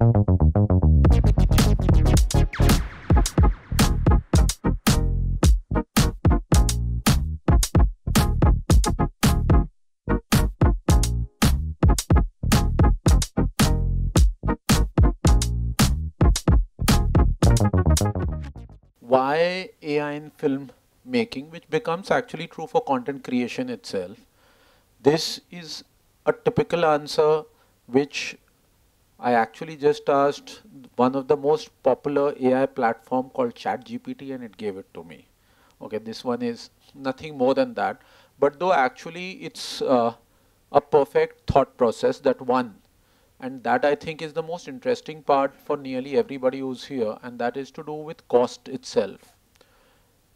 Why AI in film making, which becomes actually true for content creation itself. This is a typical answer which I actually just asked one of the most popular AI platform called ChatGPT and it gave it to me. Okay, this one is nothing more than that. But though actually it's a perfect thought process that one, and that I think is the most interesting part for nearly everybody who's here, and that is to do with cost itself.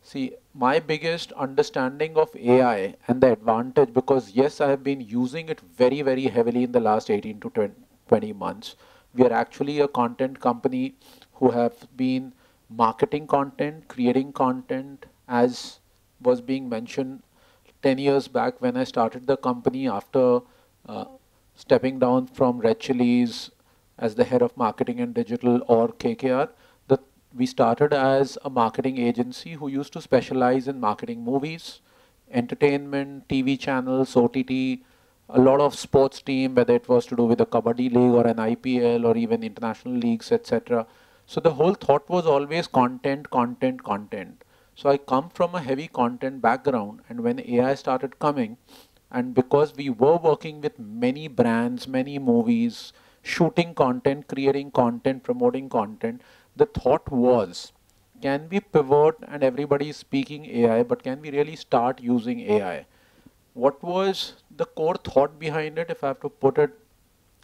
See, my biggest understanding of AI and the advantage, because yes, I have been using it very, very heavily in the last 18 to 20 months. We are actually a content company who have been marketing content, creating content, as was being mentioned 10 years back when I started the company after uh, stepping down from Red Chilies as the head of marketing and digital or KKR. The, we started as a marketing agency who used to specialize in marketing movies, entertainment, TV channels, OTT, a lot of sports team, whether it was to do with a Kabaddi League or an IPL or even international leagues, etc. So the whole thought was always content, content, content. So I come from a heavy content background, and when AI started coming, and because we were working with many brands, many movies, shooting content, creating content, promoting content, the thought was, can we pivot and everybody is speaking AI, but can we really start using AI? What was the core thought behind it, if I have to put it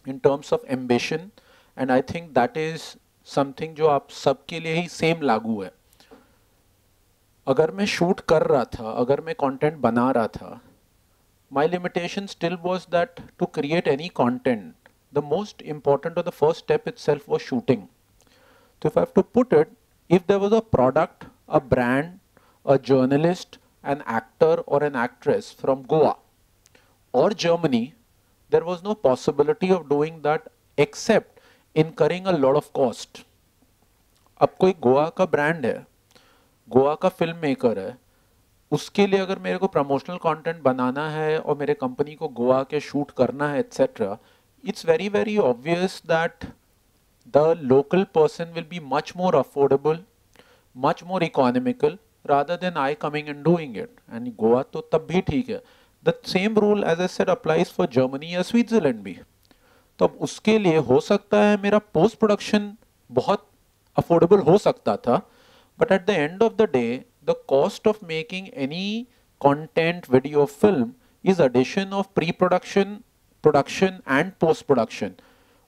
in terms of ambition? And I think that is something जो आप सबके लिए ही same लागू है. अगर मैं shoot कर रहा था, अगर मैं कंटेंट बना रहा था, my limitation still was that to create any content, the most important or the first step itself was shooting. So if I have to put it, if there was a product, a brand, a journalist, an actor or an actress from Goa or Germany, there was no possibility of doing that except incurring a lot of cost. अब कोई गोवा का brand है, गोवा का film maker है, उसके लिए अगर मेरे को प्रमोशनल कंटेंट बनाना है और मेरे कंपनी को गोवा के शूट करना है etcetera, it's very very obvious that the local person will be much more affordable, much more economical rather than I coming and doing it. And Goa तो तब भी ठीक है. The same rule as I said applies for Germany या Switzerland भी. तो अब उसके लिए हो सकता है मेरा पोस्ट प्रोडक्शन बहुत अफोर्डेबल हो सकता था, but at the end of the day the cost of making any content video film is addition of pre production, production and post production.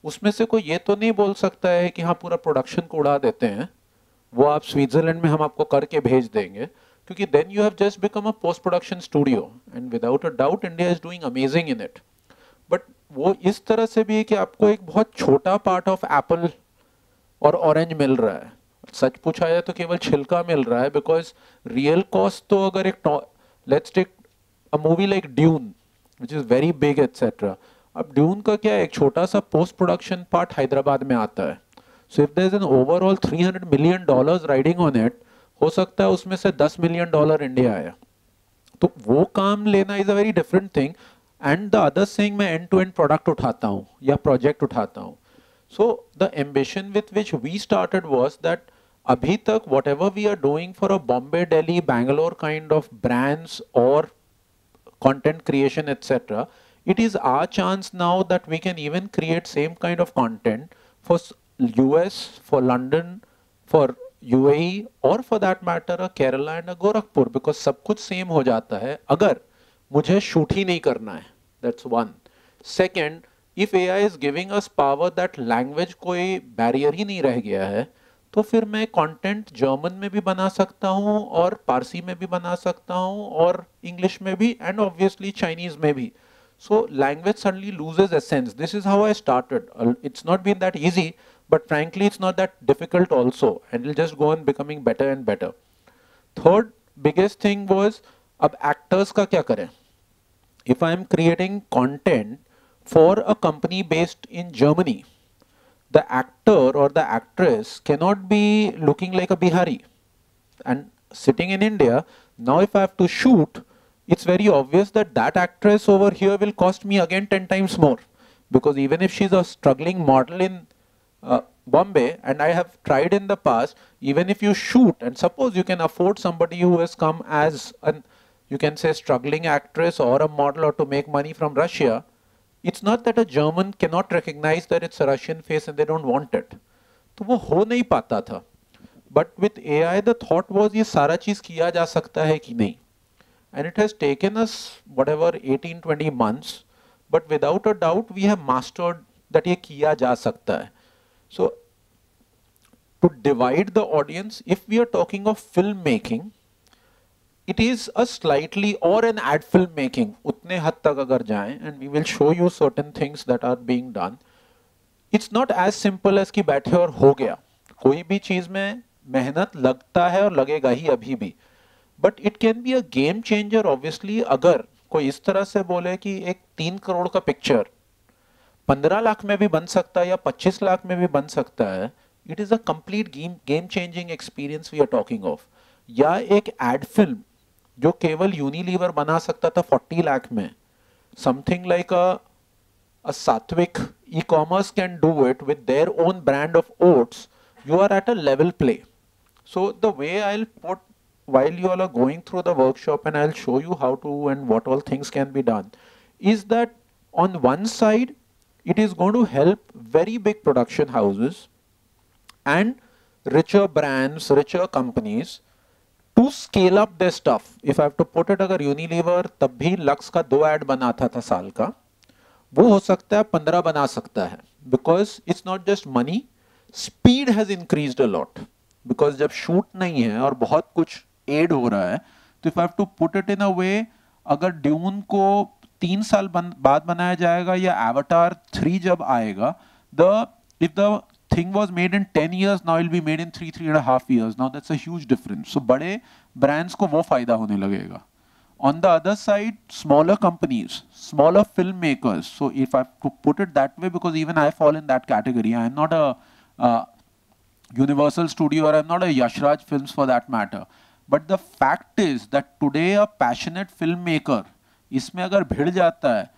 उसमें से कोई ये तो नहीं बोल सकता है कि हाँ पूरा प्रोडक्शन को उड़ा देते हैं, वो आप स्विट्जरलैंड में हम आपको करके भेज देंगे, क्योंकि then you have just become a post production studio and without a doubt India is doing amazing in it. But वो इस तरह से भी है कि आपको एक बहुत छोटा पार्ट ऑफ एप्पल और ऑरेंज मिल रहा है. सच पूछा जाए तो केवल छिलका मिल रहा है, बिकॉज रियल कॉस्ट तो अगर एक let's take a movie like Dune which is very big etcetera. अब ड्यून का क्या है, एक छोटा सा पोस्ट प्रोडक्शन पार्ट हैदराबाद में आता है. So if there is an overall $300 million riding on it, हो सकता है उसमें से $10 million इंडिया आया. तो वो काम लेना is a very different thing. And the other thing, मैं एंड टू एंड प्रोडक्ट उठाता हूँ या प्रोजेक्ट उठाता हूँ. So the ambition with which we started was that अभी तक whatever we are doing for a Bombay, Delhi, Bangalore kind of brands और content creation, etc., it is our chance now that we can even create same kind of content for US, for London, for UAE, or for that matter a Kerala and a Gorakhpur, because सब कुछ same हो जाता है अगर मुझे shoot ही नहीं करना है. That's one. Second, if AI is giving us power that language कोई बैरियर ही नहीं रह गया है, तो फिर मैं कंटेंट जर्मन में भी बना सकता हूँ और पारसी में भी बना सकता हूँ और इंग्लिश में भी एंड ऑब्वियसली चाइनीज में भी. So language suddenly loses essence. This is how I started. It's not been that easy, but frankly it's not that difficult also, and it'll just go on becoming better and better. Third biggest thing was, अब actors का क्या करें? If I am creating content for a company based in Germany, the actor or the actress cannot be looking like a Bihari. And sitting in India, now if I have to shoot, it's very obvious that that actress over here will cost me again 10 times more. Because even if she's a struggling model in Bombay, and I have tried in the past, even if you shoot, and suppose you can afford somebody who has come as an, you can say, struggling actress or a model or to make money from Russia, it's not that a German cannot recognize that it's a Russian face and they don't want it. तो वो हो नहीं पाता था. But with AI, the thought was ये सारा चीज किया जा सकता है कि नहीं. And it has taken us whatever 18-20 months, but without a doubt we have mastered that ये किया जा सकता है. So to divide the audience, if we are talking of filmmaking, it is a slightly, or an ad filmmaking, उतने हद तक अगर जाएं, and we will show you certain things that are being done. It's not as simple as कि बैठे और हो गया. कोई भी चीज में मेहनत लगता है और लगेगा ही अभी भी. But it can be a game changer obviously अगर कोई इस तरह से बोले कि एक 3 करोड़ का पिक्चर 15 लाख में भी बन सकता है या 25 लाख में भी बन सकता है. It is a complete game changing experience we are talking of. या एक एड फिल्म जो केवल यूनिलीवर बना सकता था 40 लाख में, something like a Satvik e-commerce can do it with their own brand of oats. You are at a level play. So the way I'll put, while you all are going through the workshop and I'll show you how to and what all things can be done, is that on one side it is going to help very big production houses and richer brands, richer companies to scale up their stuff. If I have to put it, अगर Unilever तब भी lux का 2 ad बनाता था साल का, वो हो सकता है 15 बना सकता है. Because it's not just money, speed has increased a lot. Because जब शूट नहीं है और बहुत कुछ एड हो रहा है, तो if I have to put it in a way, अगर ड्यून को 3 साल बाद बनाया जाएगा या एवाटार 3 जब आएगा, if the thing was made in 10 years, now it will be made in 3.5 years. Now that's a huge difference. So बड़े brands को वो फायदा होने लगेगा. On the other side, smaller companies, smaller filmmakers. So if I have to put it that way, because even I fall in that category, I am not a Universal Studio or I'm not a Yashraj Films for that matter. But the fact is that today a passionate filmmaker, इसमें अगर भिड़ जाता है,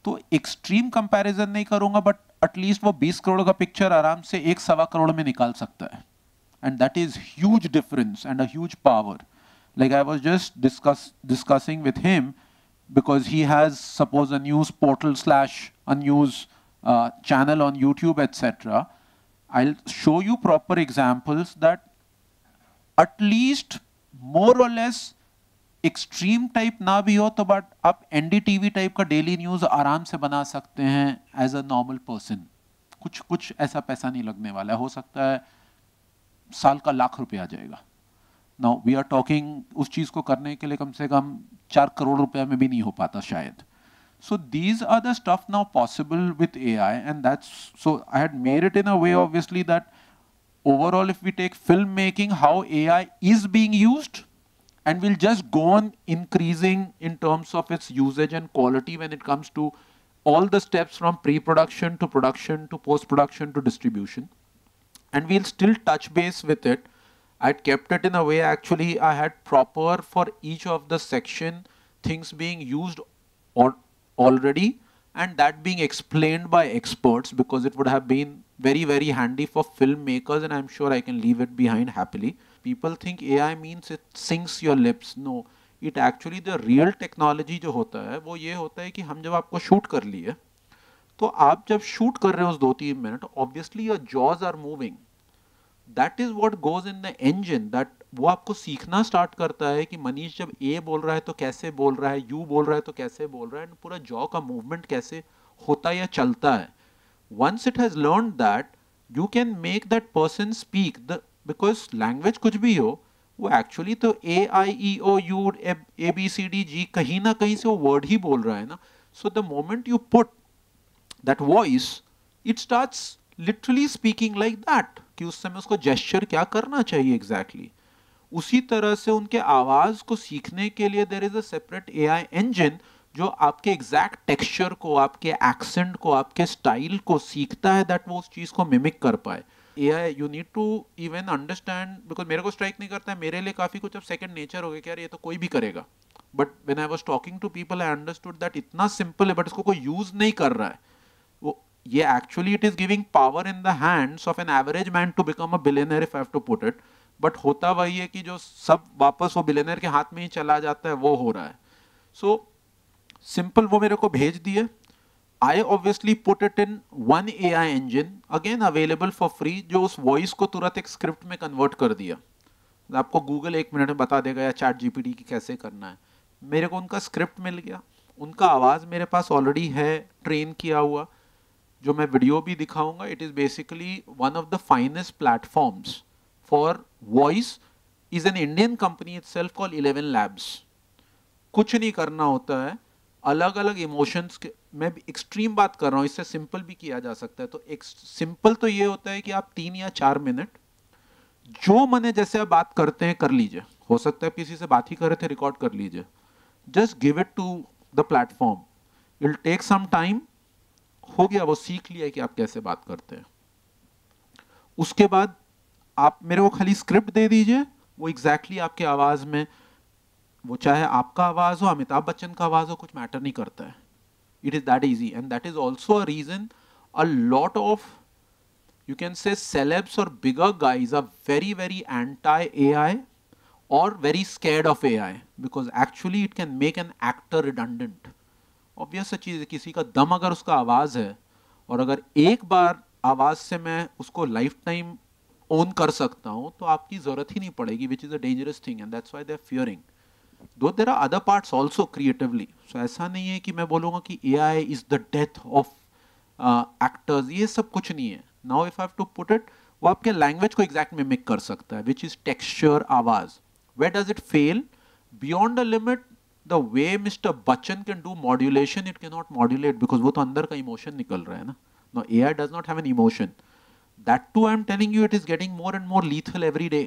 तो extreme comparison नहीं करूँगा, but at least वो 20 करोड़ का पिक्चर आराम से 1.25 करोड़ में निकाल सकता है. And that is huge difference and a huge power. Like I was just discussing with him, because he has, suppose, a news portal / a news channel on YouTube, etc. I'll show you proper examples that at least more or less extreme type ना भी हो, तो but आप NDTV type का daily news आराम से बना सकते हैं as a normal person. कुछ ऐसा पैसा नहीं लगने वाला है. हो सकता है साल का ₹1,00,000 आ जाएगा. Now we are talking, उस चीज को करने के लिए कम से कम 4 करोड़ रुपया में भी नहीं हो पाता शायद. So these are the stuff now possible with AI, and that's, so I had made it in a way obviously that overall if we take filmmaking, how AI is being used, and we'll just go on increasing in terms of its usage and quality when it comes to all the steps from pre-production to production to post-production to distribution. And we'll still touch base with it. I'd kept it in a way, actually I had proper for each of the section things being used already, and that being explained by experts, because it would have been very, very handy for filmmakers, and I'm sure I can leave it behind happily. People think AI means it syncs your lips. No, it actually, the real technology जो होता है वो ये होता है कि हम जब आपको शूट कर लिए, तो आप जब शूट कर रहे हो उस 2-3 minute, obviously your jaws are moving. That is what goes in the engine, that वो आपको सीखना स्टार्ट करता है कि मनीष जब A बोल रहा है तो कैसे बोल रहा है, U बोल रहा है तो कैसे बोल रहा है, and पूरा जॉ का मूवमेंट कैसे होता या चलता है. Once it has learned that, you can make that person speak, because language कुछ भी हो, वो actually तो A, I, E, O, U, A, B, C, D, G कहीं ना कहीं से वो word ही बोल रहा है ना. So the moment you put that voice, it starts literally speaking like that, कि उस समय उसको gesture क्या करना चाहिए exactly. उसी तरह से उनके आवाज को सीखने के लिए there is a separate AI engine जो आपके एग्जैक्ट टेक्सचर को, आपके एक्सेंट को, आपके स्टाइल को सीखता है, दैट वो उस चीज को मिमिक कर पाए। AI you need to even understand, because मेरे को स्ट्राइक नहीं करता है, मेरे लिए काफी कुछ अब सेकंड नेचर हो गया कि यार ये तो कोई भी करेगा। But when I was talking to people I understood that इतना सिंपल है बट इसको कोई यूज नहीं कर रहा है। वो ये actually it is giving power in the hands of an average man to become a billionaire if I have to put it. But होता वही है कि जो सब वापस वो बिलियनर के हाथ में ही चला जाता है वो हो रहा है। सो सिंपल वो मेरे को भेज दिए। I obviously put it in one AI engine, again available for free, जो उस वॉइस को तुरंत एक स्क्रिप्ट में कन्वर्ट कर दिया। आपको गूगल 1 मिनट में बता देगा या चैट जीपीटी की कैसे करना है। मेरे को उनका स्क्रिप्ट मिल गया, उनका आवाज़ मेरे पास ऑलरेडी है ट्रेन किया हुआ, जो मैं वीडियो भी दिखाऊंगा। It is basically one of the finest platforms for voice, is an Indian company itself called 11 labs. कुछ नहीं करना होता है, अलग अलग इमोशंस के, मैं एक्सट्रीम बात कर रहा हूँ, इससे सिंपल भी किया जा सकता है। तो एक सिंपल तो ये होता है कि आप 3 या 4 मिनट जो मने जैसे आप बात करते हैं कर लीजिए। हो सकता है किसी से बात ही कर रहे थे, रिकॉर्ड कर लीजिए। Just give it to the platform, it will take some time. हो गया, वो सीख लिया कि आप कैसे बात करते हैं। उसके बाद आप मेरे को खाली स्क्रिप्ट दे दीजिए, वो एग्जैक्टली आपके आवाज में, वो चाहे आपका आवाज हो, अमिताभ बच्चन का आवाज हो, कुछ मैटर नहीं करता है। It is that easy, and that is also a reason a lot of, you can say, celebs or bigger guys are very anti AI or very scared of AI because actually it can make an actor redundant. Obvious सा चीज है, किसी का दम अगर उसका आवाज है और अगर एक बार आवाज से मैं उसको लाइफ टाइम ओन कर सकता हूं तो आपकी जरूरत ही नहीं पड़ेगी, which is a dangerous thing and that's why they are fearing. Though there are other parts also creatively. So ऐसा नहीं है कि मैं बोलूँगा कि AI is the death of actors, ये सब कुछ नहीं है। Now if I have to put it, वो आपके लैंग्वेज को एग्जैक्ट मिमिक कर सकता है, which is texture, आवाज। Where does it fail? Beyond a limit, the way Mr. Bachchan can do modulation, it cannot modulate because वो तो अंदर का emotion निकल रहा है ना। Now AI does not have an emotion. That too I am telling you, it is getting more and more lethal every day.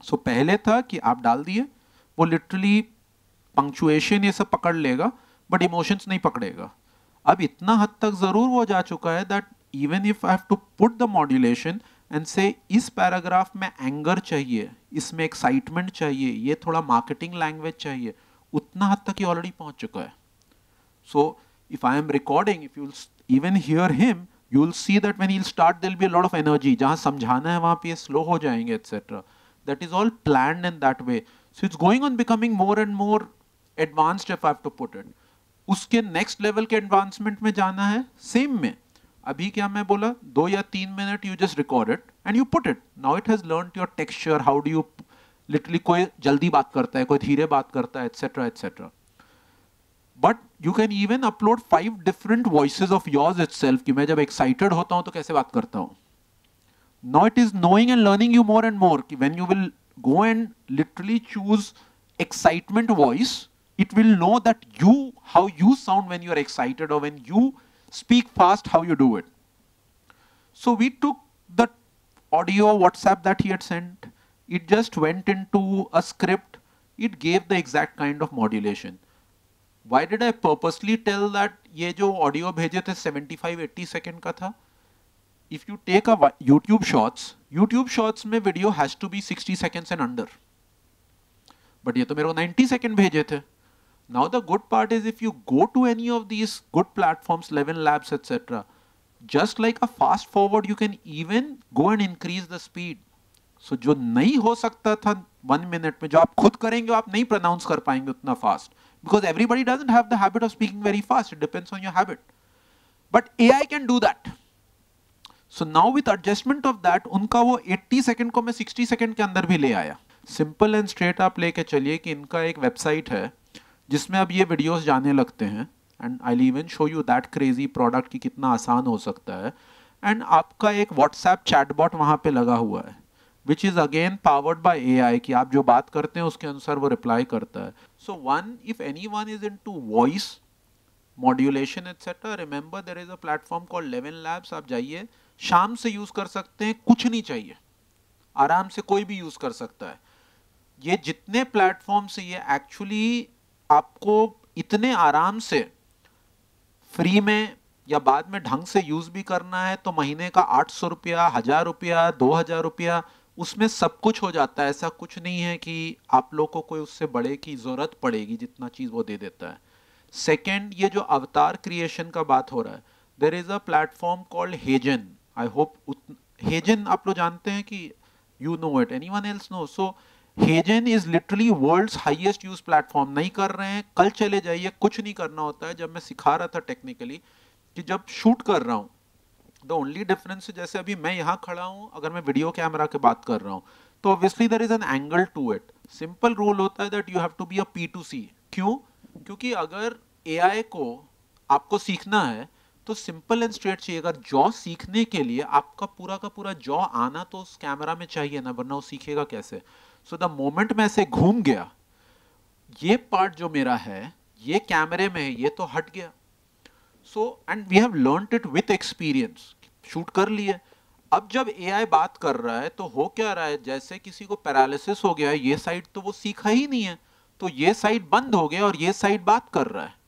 So पहले था कि आप डाल दिए, वो लिटरली पंक्चुएशन ये सब पकड़ लेगा बट इमोशंस नहीं पकड़ेगा। अब इतना हद तक जरूर वो जा चुका है that even if I have to put the modulation and से इस पैराग्राफ में एंगर चाहिए, इसमें एक्साइटमेंट चाहिए, ये थोड़ा मार्केटिंग लैंग्वेज चाहिए, उतना हद तक ये ऑलरेडी पहुंच चुका है। So if I am recording, if you even hear him, you will see that when he will start there will be a lot of energy, जहां समझाना है वहां पे स्लो हो जाएंगे etcetera. That is all planned in that way. So it's going on becoming more and more advanced if I have to put it. उसके next level के advancement में जाना है same में। अभी क्या मैं बोला, 2 या 3 minute you just record it and you put it. Now it has learned your texture, how do you literally, कोई जल्दी बात करता है, कोई धीरे बात करता है, etc etc. But you can even upload 5 different voices of yours itself कि मैं जब excited होता हूँ तो कैसे बात करता हूँ। Now it is knowing and learning you more and more कि when you will go and literally choose excitement voice, it will know that how you sound when you are excited or when you speak fast, how you do it. So we took the audio WhatsApp that he had sent, it just went into a script, it gave the exact kind of modulation. Why did I purposely tell that ये जो audio भेजे थे 75-80 second का था? If you take a YouTube Shorts में video has to be 60 seconds and under. But ये तो मेरे को 90 सेकेंड भेजे थे। Now the good part is if you go to any of these good platforms, 11 Labs, etc., just like a fast forward, you can even go and increase the speed. So जो नहीं हो सकता था 1 minute में, जो आप खुद करेंगे आप नहीं pronounce कर पाएंगे उतना fast, because everybody doesn't have the habit of speaking very fast. It depends on your habit. But AI can do that. So now with adjustment of that, उनका वो 80 सेकेंड को मैं 60 सेकेंड के अंदर भी ले आया। सिंपल एंड स्ट्रेट आप लेके चलिए कि इनका एक वेबसाइट है जिसमें अब ये वीडियोस जाने लगते हैं, and I will even show you that crazy product कि कितना आसान हो सकता है। एंड आपका एक व्हाट्सएप चैटबॉट वहाँ पे लगा हुआ है, which is again powered by AI, कि आप जो बात करते हैं उसके अनुसार वो रिप्लाई करता है। So one, if anyone is into voice modulation etcetera, remember there is a platform called 11 labs. आप जाइए, शाम से यूज कर सकते हैं, कुछ नहीं चाहिए, आराम से कोई भी यूज कर सकता है। ये जितने प्लेटफॉर्म से, ये एक्चुअली आपको इतने आराम से फ्री में या बाद में ढंग से यूज भी करना है तो महीने का 800 रुपया, 1000 रुपया, 2000 रुपया, उसमें सब कुछ हो जाता है। ऐसा कुछ नहीं है कि आप लोग को कोई उससे बड़े की जरूरत पड़ेगी, जितना चीज वो दे देता है। सेकेंड, ये जो अवतार क्रिएशन का बात हो रहा है, there is a platform called HeyGen. I hope HeyGen आप लोग जानते हैं कि you know it, anyone else know? So HeyGen is literally world's highest use platform. नहीं कर रहे हैं, कल चले जाइए, कुछ नहीं करना होता है। जब मैं सिखा रहा था टेक्निकली कि जब शूट कर रहा हूं, द ओनली डिफरेंस, जैसे अभी मैं यहां खड़ा हूं, अगर मैं वीडियो कैमरा के बात कर रहा हूं तो obviously there is an angle to it. Simple rule होता है that you have to be a P2C। क्यों? क्योंकि अगर एआई को आपको सीखना है तो सिंपल एंड स्ट्रेट चाहिए। अगर जॉ सीखने के लिए आपका का पूरा जॉ आना तो उस कैमरा में चाहिए ना, वरना वो सीखेगा कैसे? सो द मोमेंट मैं ऐसे घूम गया, ये पार्ट जो मेरा है ये कैमरे में है, ये तो हट गया। So and we have learned it with experience, shoot कर लिए। अब जब एआई बात कर रहा है तो हो क्या रहा है, जैसे किसी को पैरालिसिस हो गया है, ये साइड तो वो सीखा ही नहीं है, तो ये साइड बंद हो गया और ये साइड बात कर रहा है।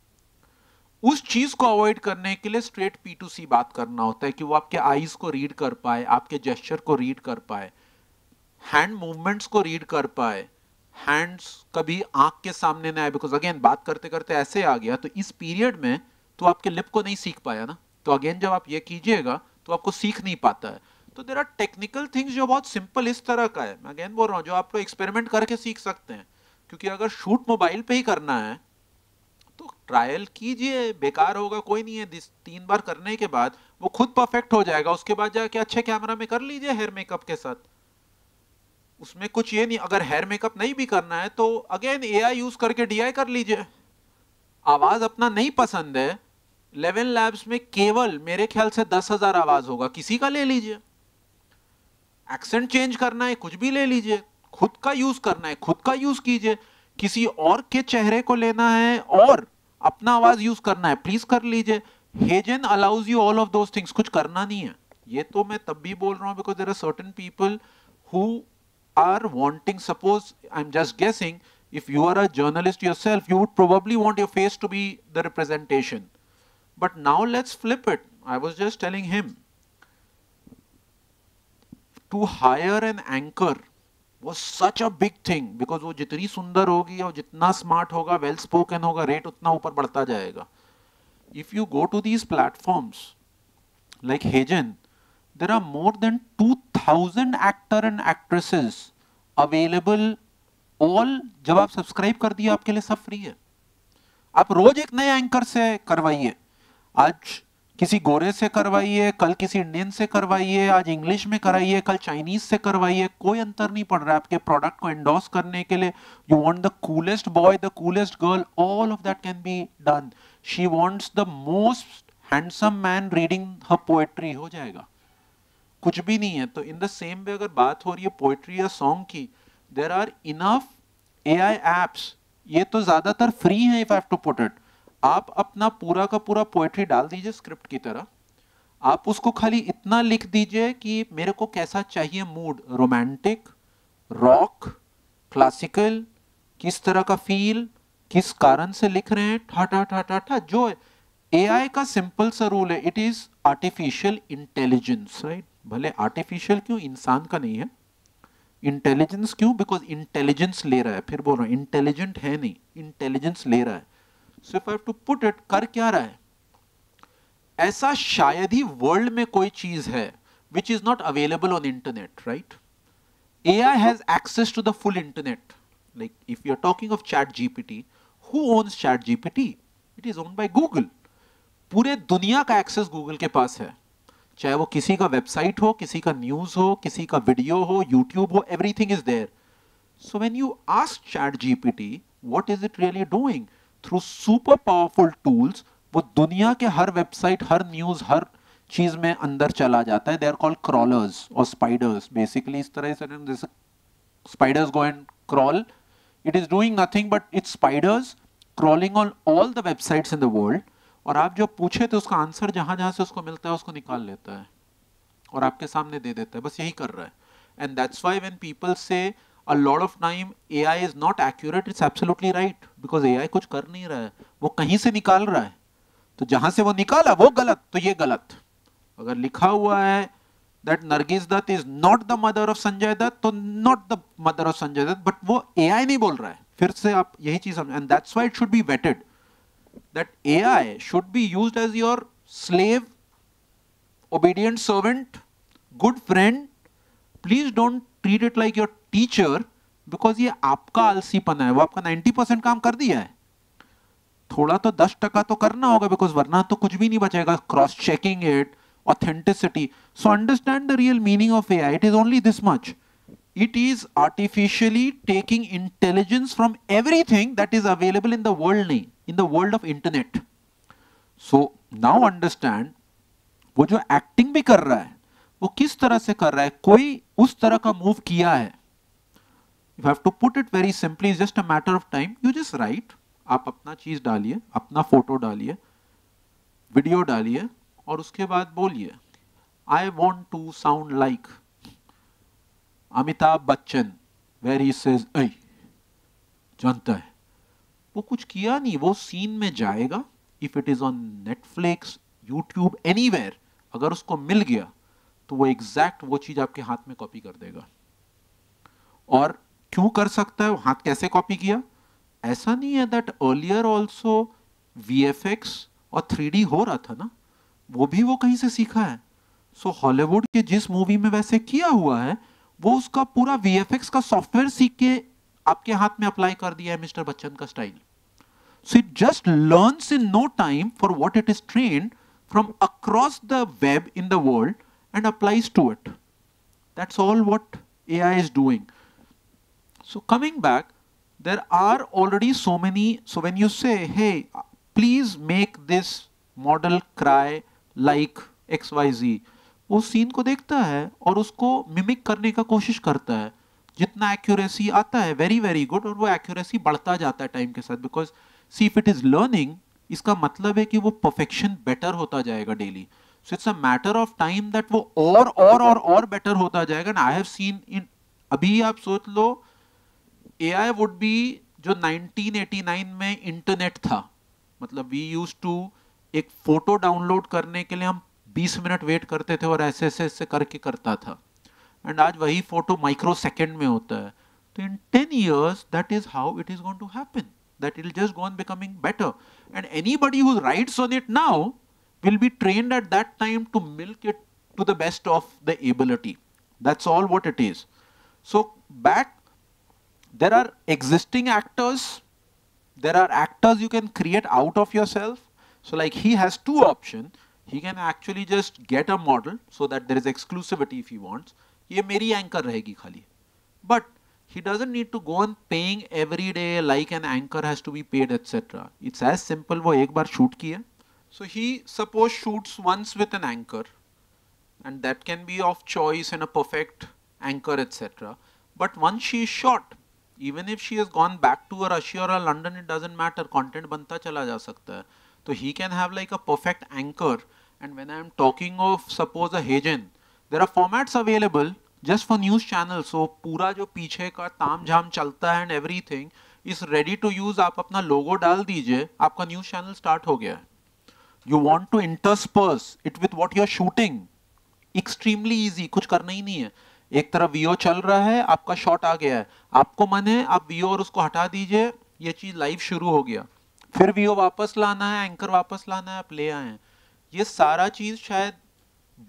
उस चीज को अवॉइड करने के लिए स्ट्रेट P2C बात करना होता है कि वो आपके आईज को रीड कर पाए, आपके जेस्चर को रीड कर पाए, हैंड मूवमेंट्स को रीड कर पाए, हैंड्स कभी आंख के सामने ना आए, बिकॉज अगेन बात करते करते ऐसे आ गया तो इस पीरियड में तो आपके लिप को नहीं सीख पाया ना, तो अगेन जब आप ये कीजिएगा तो आपको सीख नहीं पाता है। तो देयर आर टेक्निकल थिंग्स जो बहुत सिंपल इस तरह का है, मैं अगेन बोल रहा हूँ, जो आप लोग एक्सपेरिमेंट करके सीख सकते हैं। क्योंकि अगर शूट मोबाइल पे ही करना है तो ट्रायल कीजिए, बेकार होगा कोई नहीं है। 3 बार करने के बाद वो खुद परफेक्ट हो जाएगा, उसके बाद जाके अच्छे कैमरा में कर लीजिए हेयर मेकअप के साथ। उसमें कुछ ये नहीं, अगर हेयर मेकअप नहीं भी करना है तो अगेन एआई यूज करके डीआई कर लीजिए। आवाज अपना नहीं पसंद है, 11 लैब्स में केवल मेरे ख्याल से 10,000 आवाज होगा, किसी का ले लीजिए। एक्सेंट चेंज करना है, कुछ भी ले लीजिए। खुद का यूज करना है, खुद का यूज कीजिए। किसी और के चेहरे को लेना है और अपना आवाज यूज करना है, प्लीज कर लीजिए। HeyGen allows you all of those things, कुछ करना नहीं है। ये तो मैं तब भी बोल रहा हूं because there are certain people who are wanting, suppose I'm just guessing, if you are a journalist yourself, you would probably want your face to be the representation. But now let's flip it. I was just telling him to hire an anchor was such a big thing because वो जितनी सुंदर होगी और जितना smart होगा, well spoken होगा, rate उतना ऊपर बढ़ता जाएगा। If you go to these platforms like Hagen, there are more than 2000 actor and actresses available, all। जब आप सब्सक्राइब कर दिए आपके लिए सब फ्री है। आप रोज एक नए एंकर से करवाइए, आज किसी गोरे से करवाइए, कल किसी इंडियन से करवाइए, आज इंग्लिश में कराइए, कल चाइनीज से करवाइए, कोई अंतर नहीं पड़ रहा है। आपके प्रोडक्ट को एंडोर्स करने के लिए you want the coolest boy, the coolest girl, all of that can be done. She wants the most handsome man reading her poetry, हो जाएगा। कुछ भी नहीं है। तो इन द सेम वे अगर बात हो रही है पोएट्री या सॉन्ग की, there are enough AI apps, ये तो ज्यादातर फ्री है if I have to put it. आप अपना पूरा का पूरा पोएट्री डाल दीजिए स्क्रिप्ट की तरह, आप उसको खाली इतना लिख दीजिए कि मेरे को कैसा चाहिए मूड, रोमांटिक, रॉक, क्लासिकल, किस तरह का फील, किस कारण से लिख रहे हैं, ठा ठा ठा ठा ठा। जो एआई का सिंपल सा रूल है, it is artificial intelligence, right? भले आर्टिफिशियल क्यों, इंसान का नहीं है। इंटेलिजेंस क्यों? बिकॉज इंटेलिजेंस ले रहा है, फिर बोल रहा हूं इंटेलिजेंट है नहीं, इंटेलिजेंस ले रहा है। So if I have to put it, कर क्या रहा है? ऐसा शायद ही वर्ल्ड में कोई चीज है which is not available on internet, right? AI has access to the full internet. Like if you're talking of ChatGPT, who owns ChatGPT? It is owned by Google. पूरे दुनिया का एक्सेस गूगल के पास है, चाहे वो किसी का वेबसाइट हो, किसी का न्यूज हो, किसी का वीडियो हो, यूट्यूब हो, everything is there. So when you ask ChatGPT, what is it really doing? Through super powerful tools, वो दुनिया के हर वेबसाइट, हर न्यूज, हर चीज में अंदर चला जाता है। दे आर कॉल्ड क्रॉलर्स और स्पाइडर्स। बेसिकली इस तरह से जैसे spiders go and crawl, it is doing nothing but it's spiders crawling on all the websites in the world. और आप जो पूछे तो उसका आंसर जहां जहां से उसको मिलता है उसको निकाल लेता है और आपके सामने दे देता है। बस यही कर रहा है। And that's why when people से A lot of time AI is not accurate, it's absolutely right, because AI कुछ कर नहीं रहा है, वो कहीं से निकाल रहा है, तो जहां से वो निकाला वो गलत, तो ये गलत. अगर लिखा हुआ है that Nargis Dutt is not the mother of Sanjay Dutt, तो not the mother of Sanjay Dutt, but वो AI नहीं बोल रहा है. फिर से आप यही चीज समझ, and that's why it should be vetted. That AI should be used as your slave, obedient servant, good friend. Please don't treat it like your teacher, because ये आपका आलसीपना है, वो आपका 90% काम कर दिया है, थोड़ा तो 10% तो करना होगा, बिकॉज वरना तो कुछ भी नहीं बचेगा. Cross checking it, authenticity. So understand the real meaning of AI. It is only this much. It is artificially taking intelligence from everything that is available in the world, in the world of internet. So now understand, वो जो acting भी कर रहा है वो किस तरह से कर रहा है, कोई उस तरह का मूव किया है. You have to put it very simply, it's just a matter of time. You just write, आप अपना चीज डालिए, अपना फोटो डालिए, वीडियो डालिए, और उसके बाद बोलिए I want to sound like Amitabh Bachchan, where he says ऐ, जानता है वो कुछ किया नहीं, वो सीन में जाएगा. If it is on Netflix, YouTube, anywhere, अगर उसको मिल गया तो वो एग्जैक्ट वो चीज आपके हाथ में कॉपी कर देगा. और क्यों कर सकता है, वो हाथ कैसे कॉपी किया, ऐसा नहीं है दैट अर्लियर ऑल्सो VFX और 3D हो रहा था ना, वो भी वो कहीं से सीखा है. सो हॉलीवुड के जिस मूवी में वैसे किया हुआ है, वो उसका पूरा VFX का सॉफ्टवेयर सीख के आपके हाथ में अप्लाई कर दिया है मिस्टर बच्चन का स्टाइल. So it just learns in no time for what it is trained from across the web in the world and applies to it. That's all what AI is doing. So coming back, there are already so many. So when you say, hey, please make this model cry like XYZ, वो scene को देखता है और उसको mimic करने का कोशिश करता है. जितना एक्यूरेसी आता है, वेरी वेरी गुड, और वो एक्यूरेसी बढ़ता जाता है टाइम के साथ, because see if it is learning, इसका मतलब है कि वो परफेक्शन बेटर होता जाएगा daily. So it's a matter of time that वो और बेटर होता जाएगा. And I have seen in, अभी आप सोच लो AI वुड बी जो 1989 में इंटरनेट था, मतलब वी यूज्ड टू, एक फोटो डाउनलोड करने के लिए हम 20 मिनट वेट करते थे और ऐसे ऐसे ऐसे करके करता था, एंड आज वही फोटो माइक्रो सेकेंड में होता है. तो in 10 years that is how it is going to happen, that it will just go on becoming better. And anybody who writes on it now will be trained at that time to milk it to the best of the ability. That's all what it is. So back, there are existing actors, there are actors you can create out of yourself. So like he has two options. He can actually just get a model so that there is exclusivity if he wants. ये मेरी anchor रहेगी खाली. But he doesn't need to go on paying every day like an anchor has to be paid, etc. It's as simple, वो एक बार shoot किया. So he suppose shoots once with an anchor, and that can be of choice and a perfect anchor, etc. But once she is shot, even if she has gone back to Russia or London, it doesn't matter, content बनता चला जा सकता है. So he can have like a perfect anchor. And when I am talking of suppose a Hagen, there are formats available just for news channels. So पूरा जो पीछे का ताम झाम चलता है and everything is ready to use. आप अपना logo डाल दीजिए, आपका news channel start हो गया है. You want to intersperse it with what you're shooting. Extremely easy, कुछ करना ही नहीं है. एक तरफ VO चल रहा है, आपका शॉट आ गया है, आपको मन है आप VO और उसको हटा दीजिए, ये चीज लाइव शुरू हो गया. फिर VO वापस लाना है, एंकर वापस लाना है, आप ले आए हैं. ये सारा चीज शायद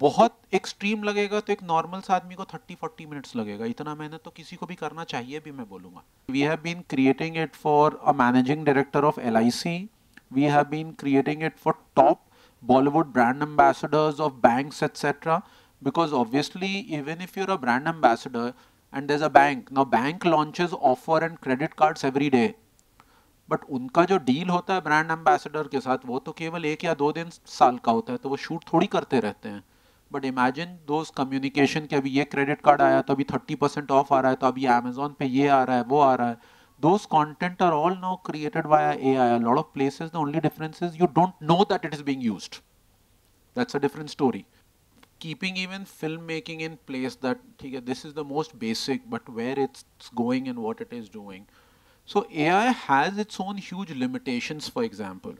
बहुत एक्सट्रीम लगेगा तो एक नॉर्मल आदमी को 30-40 मिनट्स लगेगा. इतना मेहनत तो किसी को भी करना चाहिए भी, मैं बोलूंगा. We have been creating it for a managing director of LIC. We have been creating it for top Bollywood brand ambassadors of banks, etc. Because obviously, even if you're a brand ambassador and there's a bank, now bank launches offer and credit cards every day. But उनका जो deal होता है brand ambassador के साथ, वो तो केवल 1 या 2 दिन साल का होता है, तो वो शूट थोड़ी करते रहते हैं. बट इमेजिन दोज कम्युनिकेशन के, अभी ये क्रेडिट कार्ड आया तो अभी 30% ऑफ आ रहा है, तो अभी अमेजोन पे ये आ रहा है, वो आ रहा है. Those content are all now created via AI. A lot of places, the only difference is you don't know that it is being used. That's a different story. keeping even filmmaking in place, that ठीक है, this is the most basic, but where it's going and what it is doing. So AI has its own huge limitations. For example,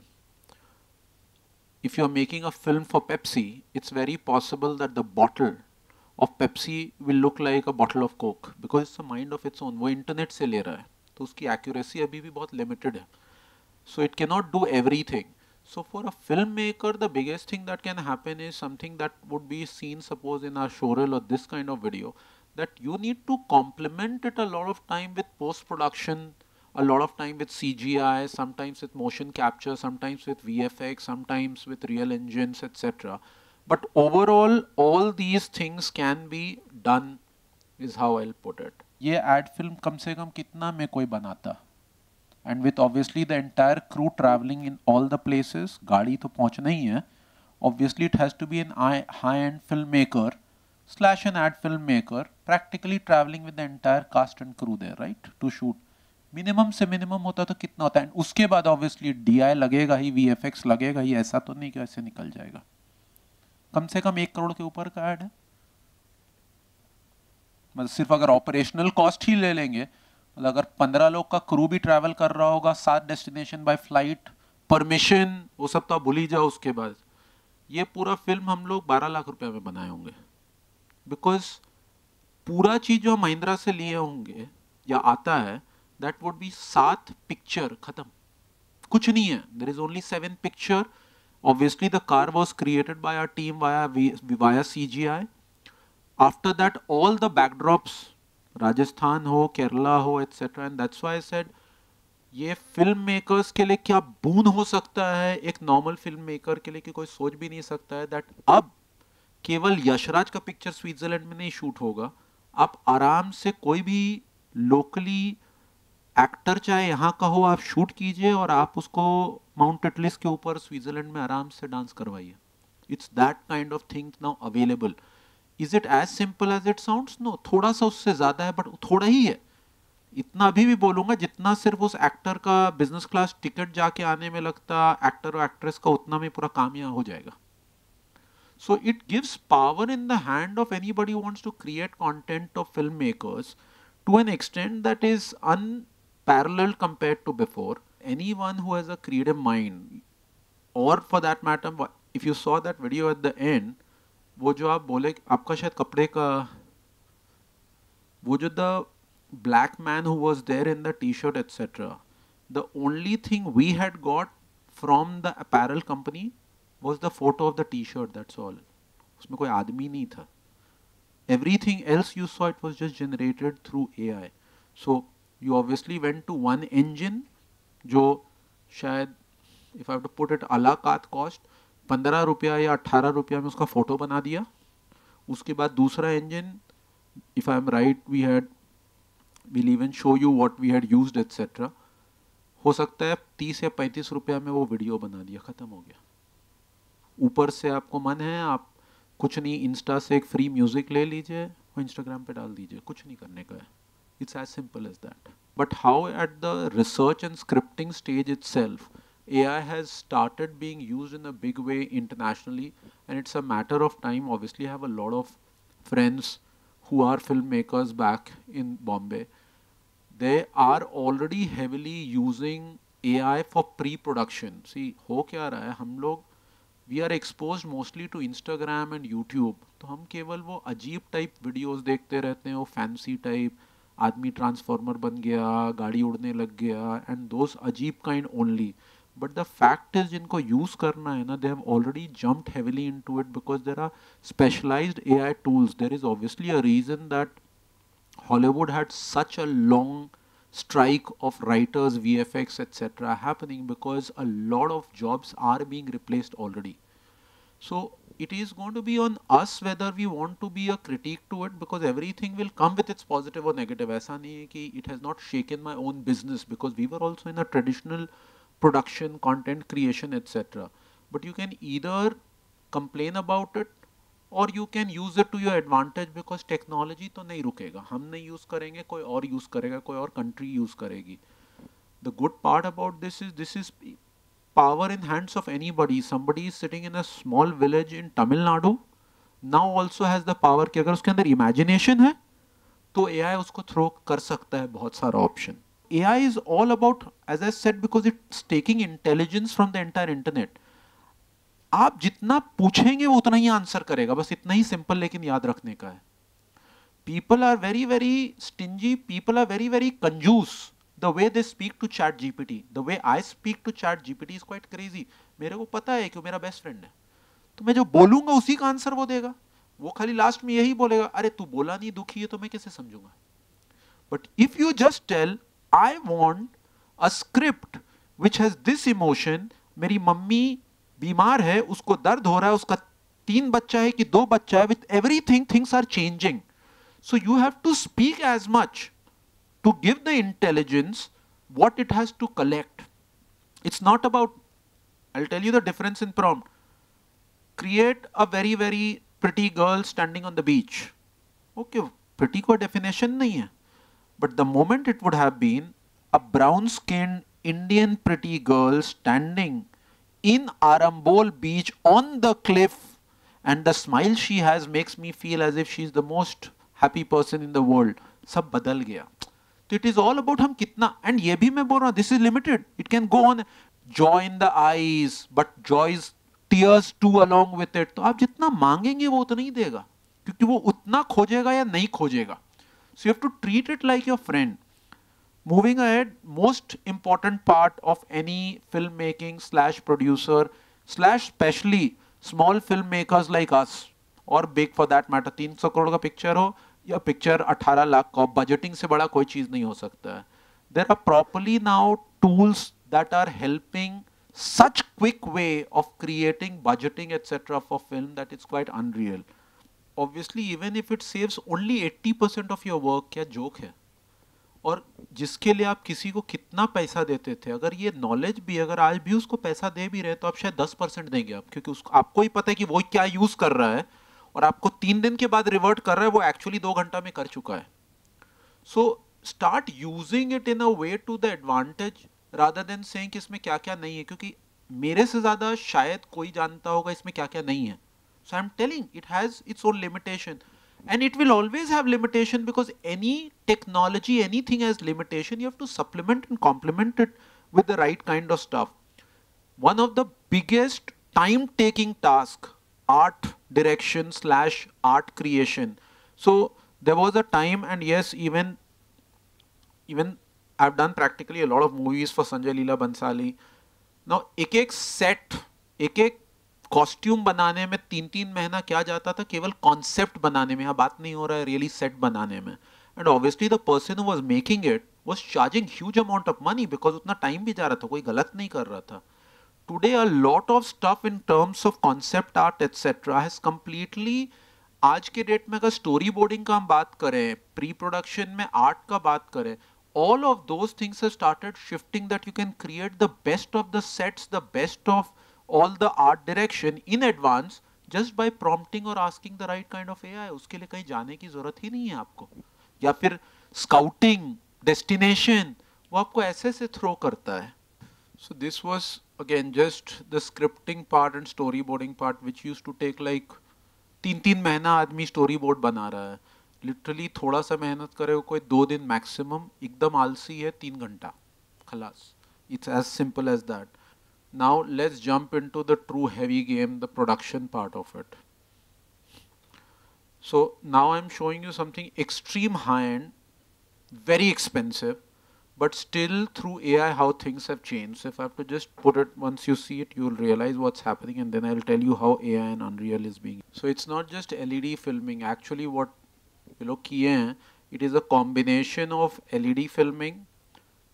if you're making a film for Pepsi, it's very possible that the bottle of Pepsi will look like a bottle of Coke because it's a mind of its own. वो internet से ले रहा है, तो उसकी accuracy अभी भी बहुत limited है. So it cannot do everything. So for a filmmaker, the biggest thing that can happen is something that would be seen, suppose in our showreel or this kind of video, that you need to complement it a lot of time with post-production, a lot of time with CGI, sometimes with motion capture, sometimes with VFX, sometimes with real engines, etc. But overall, all these things can be done, is how I'll put it. ये ad film कम से कम कितना में कोई बनाता? And with obviously the entire crew traveling in all the places, गाड़ी तो पहुंचना ही है. Obviously it has to be an high-end filmmaker / an ad filmmaker practically traveling with the entire cast and crew there, right, to shoot. Minimum से minimum होता तो कितना होता है? उसके बाद ऑब्वियसली DI लगेगा ही, VFX लगेगा ही, ऐसा तो नहीं कि ऐसे निकल जाएगा. कम से कम 1 करोड़ के ऊपर का ऐड है. मतलब सिर्फ अगर ऑपरेशनल कॉस्ट ही ले लेंगे, मतलब अगर 15 लोग का क्रू भी ट्रैवल कर रहा होगा, 7 डेस्टिनेशन बाय फ्लाइट, परमिशन, वो सब तो भूल ही जाओ. उसके बाद ये पूरा फिल्म हम लोग 12 लाख रुपए में बनाए होंगे, बिकॉज पूरा चीज जो महिंद्रा से लिए होंगे या आता है, that would be 7 picture खत्म, कुछ नहीं है. There is only 7 picture. Obviously the car was created by our team via CGI. After that all the backdrops, Rajasthan हो, Kerala हो, etc. And that's why I said ये film makers के लिए क्या बून हो सकता है एक नॉर्मल फिल्म मेकर के लिए कि कोई सोच भी नहीं सकता है दैट अब केवल यशराज का पिक्चर स्विट्जरलैंड में नहीं शूट होगा. आप आराम से कोई भी लोकली एक्टर चाहे यहाँ का हो, आप शूट कीजिए और आप उसको माउंट एटलिस के ऊपर स्विट्जरलैंड में आराम से डांस करवाइए. It's that kind of thing now available. Is it as simple as it sounds? No, थोड़ा सा उससे ज्यादा है, बट थोड़ा ही है. इतना अभी भी बोलूंगा जितना सिर्फ उस एक्टर का बिजनेस क्लास टिकट जाके आने में लगता, एक्टर और एक्ट्रेस का उतना में पूरा काम यहाँ हो जाएगा. So it gives power in the hand of anybody who wants to create content of filmmakers to an extent that is unparalleled compared to before. Anyone who has a creative mind, or for that matter, if you saw that video at the end, वो जो आप बोले आपका शायद कपड़े का, वो जो the black man who was there in the t-shirt etc. The only thing we had got from the apparel company was the photo of the t-shirt, that's all. उसमें कोई आदमी नहीं था. Everything else you saw, it was just generated through AI. So you obviously went to one engine जो शायद if I have to put it a la carte cost 15 रुपया या 18 रुपया में उसका फोटो बना दिया. उसके बाद दूसरा engine, if I am right, we'll even show you what we had used etc. हो सकता है 30 या 35 रुपया में वो वीडियो बना दिया, खत्म हो गया. ऊपर से आपको मन है आप कुछ नहीं, इंस्टा से एक फ्री म्यूजिक ले लीजिए और इंस्टाग्राम पे डाल दीजिए, कुछ नहीं करने का है. It's as simple as that. But how at the research and scripting stage itself AI has started being used in a big way internationally, and it's a matter of time. Obviously I have a lot of friends who are filmmakers back in Bombay. They are already heavily using AI for pre-production. See, हो क्या रहा है, हम लोग we are exposed mostly to Instagram and YouTube. तो हम केवल वो अजीब टाइप वीडियोस देखते रहते हैं, वो फैंसी टाइप, आदमी ट्रांसफॉर्मर बन गया, गाड़ी उड़ने लग गया, एंड दोस अजीब kind only. But the fact is जिनको यूज करना है ना, they have already jumped heavily into it because there are specialised AI tools. There is obviously a reason that Hollywood had such a long strike of writers, VFX, etc. happening because a lot of jobs are being replaced already. So it is going to be on us whether we want to be a critique to it, because everything will come with its positive or negative. ऐसा नहीं है कि it has not shaken my own business, because we were also in a traditional production, content creation, etc. But you can either complain about it और you can use it to your advantage, because technology तो नहीं रुकेगा. हम नहीं use करेंगे, कोई और use करेगा, कोई और कंट्री यूज करेगी. The good part about this is power in hands of anybody. Somebody is sitting in a small village in Tamil Nadu, now also has the power कि अगर उसके अंदर imagination है तो AI उसको थ्रो कर सकता है बहुत सारा option. AI is all about, as I said, because it's taking intelligence from the entire internet. आप जितना पूछेंगे वो उतना ही आंसर करेगा, बस इतना ही सिंपल लेकिन याद रखने का है. People are very very stingy, people are very very कंजूस. The way they speak to Chat GPT, the way I speak to Chat GPT is quite crazy. मेरे को पता है कि वो मेरा बेस्ट फ्रेंड है, तो मैं जो बोलूंगा उसी का आंसर वो देगा. वो खाली लास्ट में यही बोलेगा, अरे तू बोला नहीं दुखी है तो मैं कैसे समझूंगा. But if you just tell I want a script which has this emotion, मेरी मम्मी बीमार है, उसको दर्द हो रहा है, उसका 3 बच्चा है कि 2 बच्चा है, with everything things are changing. So you have to speak as much to give the intelligence what it has to collect. It's not about, I'll tell you the difference in prompt. Create a very very pretty girl standing on the beach. Okay, pretty कोई definition नहीं है. But the moment it would have been a brown skinned Indian pretty girl standing in Arambol beach on the cliff, and the smile she has makes me feel as if she's the most happy person in the world. सब बदल गया. तो it is all about हम कितना, and ये भी मैं बोल रहा हूँ, this is limited. It can go on. Joy in the eyes, but joys tears too along with it. तो आप जितना मांगेंगे वो उतना ही देगा, क्योंकि वो उतना खोजेगा या नहीं खोजेगा. So you have to treat it like your friend. Moving ahead, most important part of any filmmaking slash producer slash specially small filmmakers like us, और big for that matter, 300 crore का पिक्चर हो या पिक्चर 18 लाख का, budgeting से बड़ा कोई चीज नहीं हो सकता है. There are properly now tools that are helping such quick way of creating budgeting etc for film that it's quite unreal. Obviously even if it saves only 80% of your work, क्या joke है. और जिसके लिए आप किसी को कितना पैसा देते थे, अगर ये नॉलेज भी, अगर आज भी उसको पैसा दे भी रहे तो आप शायद 10% देंगे आप, क्योंकि उसको आपको ही पता है कि वो क्या यूज कर रहा है, और आपको 3 दिन के बाद रिवर्ट कर रहा है वो एक्चुअली 2 घंटा में कर चुका है. So start using it in a way to the advantage rather than saying कि इसमें क्या क्या नहीं है, क्योंकि मेरे से ज्यादा शायद कोई जानता होगा इसमें क्या क्या नहीं है. So I am telling it has its own limitation, and it will always have limitation, because any technology, anything has limitation. You have to supplement and complement it with the right kind of stuff. One of the biggest time taking task, art direction slash art creation. So there was a time, and yes, even I've done practically a lot of movies for Sanjay Leela Bhansali. Now एक set, एक costume बनाने में 3-3 महीना क्या जाता था केवल concept बनाने में. यहाँ बात नहीं हो रहा है रियली सेट बनाने में. And obviously the person who was making it was charging huge amount of money, because उतना टाइम भी जा रहा था, कोई गलत नहीं कर रहा था. Today a lot of stuff in terms of concept art etcetera has completely, आज के डेट में अगर स्टोरी बोर्डिंग का हम बात करें, प्री प्रोडक्शन में आर्ट का बात करें, all of those things have started shifting, that you can create the best of the sets, the best of all the art direction in advance just by prompting or asking the right kind of AI. उसके लिए कहीं जाने की जरूरत ही नहीं है आपको, या फिर scouting, destination, वो आपको ऐसे से थ्रो करता है. So this was again just the scripting part and storyboarding part, which used to take like 3-3 महीना आदमी स्टोरी बोर्ड बना रहा है. लिटरली थोड़ा सा मेहनत करे कोई 2 दिन मैक्सिमम, एकदम आलसी है 3 घंटा खलास. It's as simple as that. Now let's jump into the true heavy game, the production part of it. So now I'm showing you something extreme high-end, very expensive, but still through AI how things have changed. So if I have to just put it, once you see it, you'll realize what's happening, and then I'll tell you how AI and Unreal is being. So it's not just LED filming. Actually what ये लोग किए हैं, it is a combination of LED filming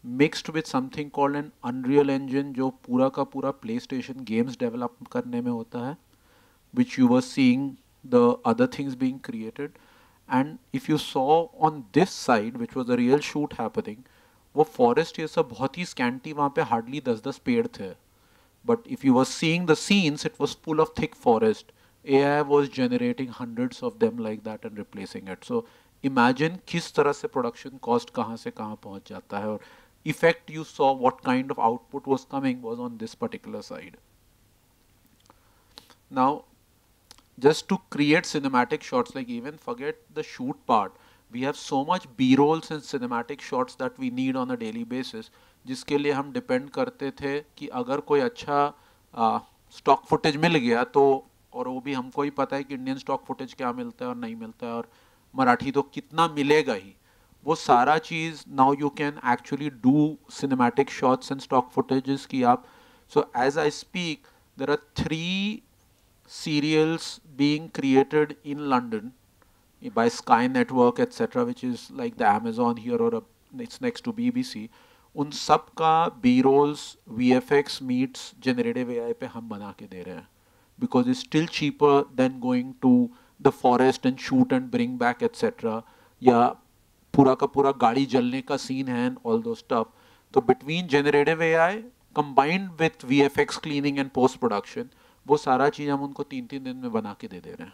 mixed with something called an Unreal Engine, जो पूरा का पूरा PlayStation games develop करने में होता है, which you were seeing the other things being created. And if you saw on this side, which was a real shoot happening, वो forest ये सब बहुत ही scanty, वहाँ पे hardly 10-10 पेड़ थे. But if you were seeing the scenes, it was full of thick forest. AI was generating hundreds of them like that and replacing it. So imagine किस तरह से production cost कहाँ से कहाँ पहुँच जाता है, और effect you saw, what kind of output was coming was on this particular side. Now just to create cinematic shots, like even forget the shoot part, we have so much b-rolls and cinematic shots that we need on a daily basis, जिसके लिए हम depend करते थे कि अगर कोई अच्छा stock footage मिल गया तो, और वो भी हमको ही पता है कि इंडियन स्टॉक फुटेज क्या मिलता है और नहीं मिलता है, और मराठी तो कितना मिलेगा ही, वो सारा चीज़ now you can actually do cinematic shots and stock footages की आप. So as I speak there are 3 serials being created in London by Sky Network, etc., which is like the Amazon here, or it's next to BBC. उन सब का B-rolls, VFX meets generative AI पे हम बना के दे रहे हैं, because it's still cheaper than going to the forest and shoot and bring back, etc. या पूरा का पूरा गाड़ी जलने का सीन है and all those stuff. तो between generative AI combined with VFX cleaning and post production, वो सारा चीज़ हम उनको 3-3 दिन में बना के दे दे रहे हैं,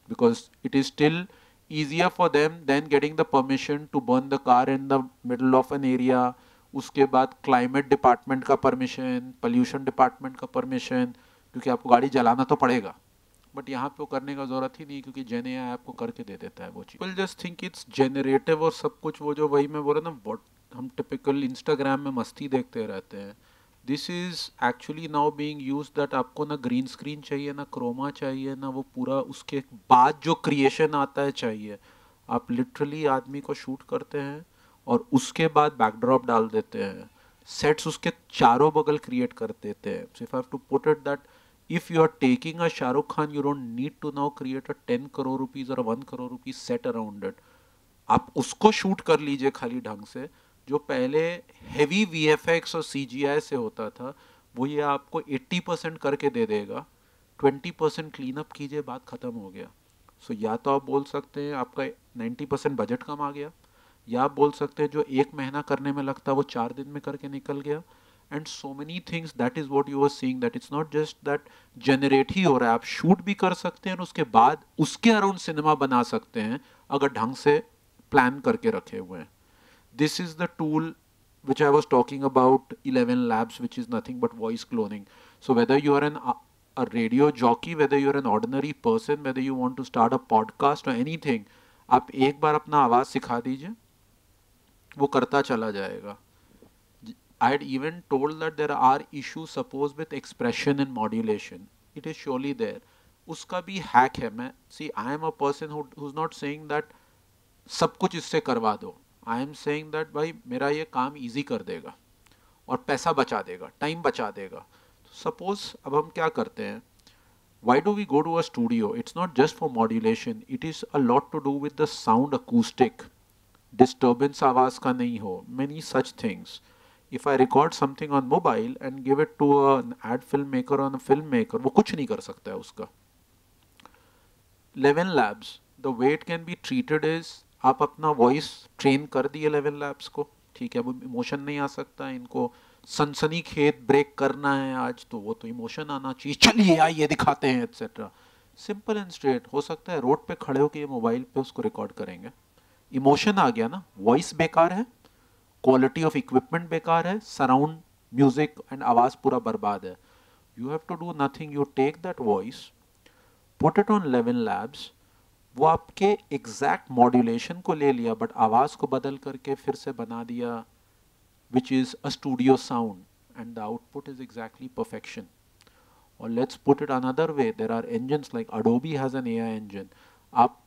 because it is still easier for them than getting the permission to burn the car in the middle of an area, उसके बाद क्लाइमेट डिपार्टमेंट का परमिशन, पोल्यूशन डिपार्टमेंट का परमिशन, क्योंकि आपको गाड़ी जलाना तो पड़ेगा, बट यहाँ पे वो करने का ज़रूरत ही नहीं, क्योंकि जेन एआई आपको करके दे देता है वो चीज़. People just think it's generative और सब कुछ, वो जो वही मैं बोल रहा ना, हम टिपिकल इंस्टाग्राम में मस्ती देखते रहते हैं. This is actually now being used that आपको ना ग्रीन स्क्रीन चाहिए, ना क्रोमा चाहिए, ना वो पूरा उसके बाद जो क्रिएशन आता है चाहिए. आप लिटरली आदमी को शूट करते हैं और उसके बाद बैकड्रॉप डाल देते हैं, सेट्स उसके चारों बगल क्रिएट कर देते हैं. So if I have to put it that if you are taking a Shah Rukh Khan, you don't need to now create a 10 crore rupees or a 1 crore rupees set around it. आप उसको shoot कर लीजिए खाली ढंग से, जो पहले heavy VFX और CGI से होता था, वो ये आपको 80% करके दे देगा, 20% क्लीन अप कीजिए, बात ख़त्म हो गया. सो या तो आप बोल सकते हैं आपका 90% बजट कम आ गया, या आप बोल सकते हैं जो 1 महीना करने में लगता वो 4 दिन में करके निकल गया. And so many things, that is what you are seeing, that it's not just that generate ही हो रहा है, आप शूट भी कर सकते हैं और उसके बाद उसके अराउंड सिनेमा बना सकते हैं अगर ढंग से प्लान करके रखे हुए हैं. This is the tool which I was talking about, 11 Labs, which is nothing but voice cloning. So whether you are a radio jockey, whether you are an ordinary person, whether you want to start a podcast or anything, आप एक बार अपना आवाज़ सिखा दीजिए, वो करता चला जाएगा. I had even told that there are issues suppose with expression and modulation. It is surely there. उसका भी hack है. मैं I am a person who's not saying that सब कुछ इससे करवा दो. I am saying that भाई मेरा ये काम easy कर देगा और पैसा बचा देगा, टाइम बचा देगा. Suppose अब हम क्या करते हैं? Why do we go to a studio? It's not just for modulation. It is a lot to do with the sound acoustic. Disturbance आवाज़ का नहीं हो. Many such things. If I record something on mobile and give it to an ad filmmaker or a filmmaker, वो कुछ नहीं कर सकता है उसका. 11 Labs, the way it can be treated is, आप अपना वॉइस ट्रेन कर दिए 11 Labs को, ठीक है, वो इमोशन नहीं आ सकता, इनको सनसनी खेत ब्रेक करना है आज, तो वो तो इमोशन आना चाहिए, चलिए आइए दिखाते हैं एक्सेट्रा. Simple and straight. हो सकता है रोड पे खड़े होकर ये मोबाइल पे उसको रिकॉर्ड करेंगे, इमोशन आ गया ना, वॉइस बेकार है, क्वालिटी ऑफ इक्विपमेंट बेकार है, सराउंड म्यूजिक एंड आवाज़ पूरा बर्बाद है. You have to do nothing, you take that voice, put it on 11 Labs, वो आपके एग्जैक्ट मॉड्यूलेशन को ले लिया बट आवाज़ को बदल करके फिर से बना दिया, which is a studio sound, and the output is exactly perfection. और let's put it another way, there are engines like Adobe has an AI engine. आप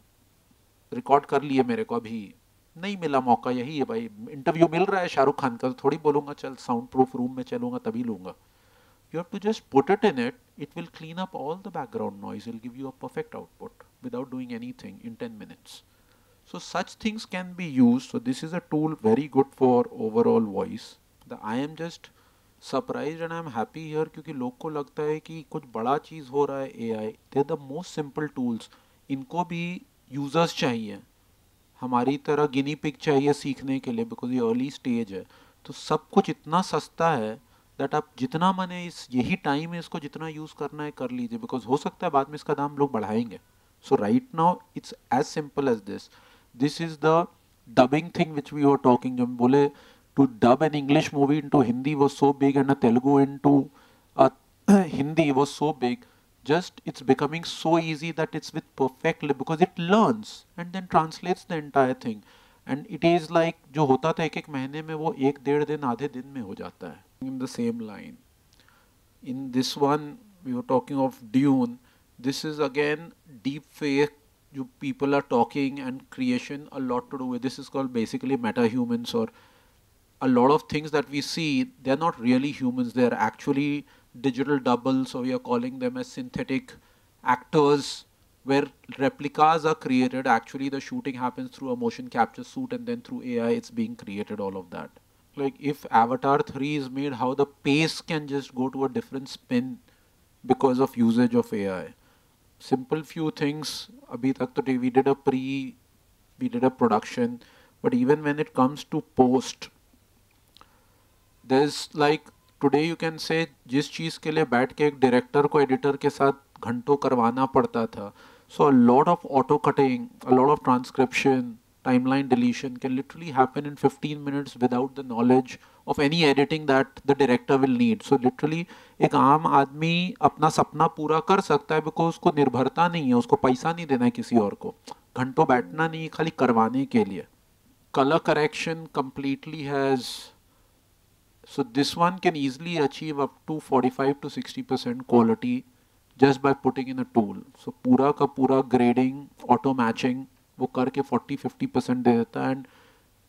रिकॉर्ड कर लिए, मेरे को अभी नहीं मिला मौका, यही है भाई, इंटरव्यू मिल रहा है शाहरुख खान का, तो थोड़ी बोलूँगा चल साउंड प्रूफ रूम में चलूँगा तभी लूँगा. You have to just put it in it, it will clean up all the background noise, it will give you a perfect output without doing anything in 10 minutes. So such things can be used. So this is a tool very good for overall voice. I am just surprised and I am happy here क्योंकि लोग को लगता है कि कुछ बड़ा चीज़ हो रहा है AI. They are the most simple tools. इनको भी users चाहिए, हमारी तरह गिनी पिग चाहिए सीखने के लिए, बिकॉज ये अर्ली स्टेज है. तो सब कुछ इतना सस्ता है दैट आप जितना मने इस यही टाइम है इसको जितना यूज़ करना है कर लीजिए, बिकॉज हो सकता है बाद में इसका दाम लोग बढ़ाएंगे. So right now it's as simple as this. This is the dubbing thing which we were talking. जो बोले to dub an English movie into Hindi was so big and a Telugu into Hindi was so big. just it's becoming so easy that it's with perfect because it learns and then translates the entire thing. And it is like जो होता था एक एक महीने में वो एक डेढ़ दिन आधे दिन में हो जाता है. In the same line, in this one we were talking of Dune. This is again deep fake. You people are talking and creation a lot to do with. This is called basically meta-humans, or a lot of things that we see, they're not really humans, they're actually digital doubles, so we are calling them as synthetic actors, where replicas are created. Actually the shooting happens through a motion capture suit and then through AI it's being created, all of that. Like if Avatar 3 is made, how the pace can just go to a different spin because of usage of AI. Simple few things, abhi tak to we did a production, but even when it comes to post, there's like today you can say जिस चीज़ के लिए बैठ के एक director को editor के साथ घंटों करवाना पड़ता था, so a lot of auto cutting, a lot of transcription, timeline deletion can literally happen in 15 minutes without the knowledge of any editing that the director will need. So literally एक आम आदमी अपना सपना पूरा कर सकता है because उसको निर्भरता नहीं है, उसको पैसा नहीं देना है किसी और को, घंटों बैठना नहीं, खाली करवाने के लिए. Color correction completely has. So this one can easily achieve up to 45 to 60% quality just by putting in a tool. So पूरा का पूरा grading, auto matching वो करके 40-50% दे देता है. And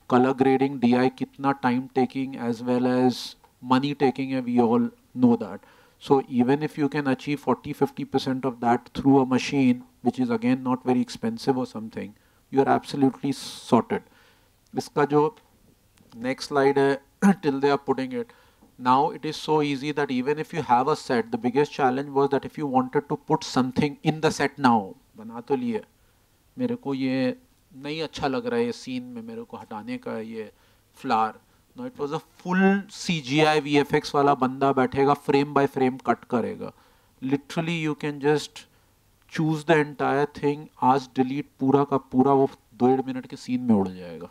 color grading, DI कितना time taking as well as money taking है, we all know that. So even if you can achieve 40-50% of that through a machine, which is again not very expensive or something, you are absolutely sorted. इसका जो next slide है, till they are putting it. Now it is so easy that even if you have a set, the biggest challenge was that if you wanted to put something in the set now, बना तो लिए, मेरे को ये नहीं अच्छा लग रहा है ये सीन में, मेरे को हटाने का है ये flower. Now it was a full CGI VFX वाला बंदा बैठेगा, frame by frame cut करेगा. Literally you can just choose the entire thing, आज delete पूरा का पूरा वो 2.5 मिनट के सीन में उड़ जाएगा.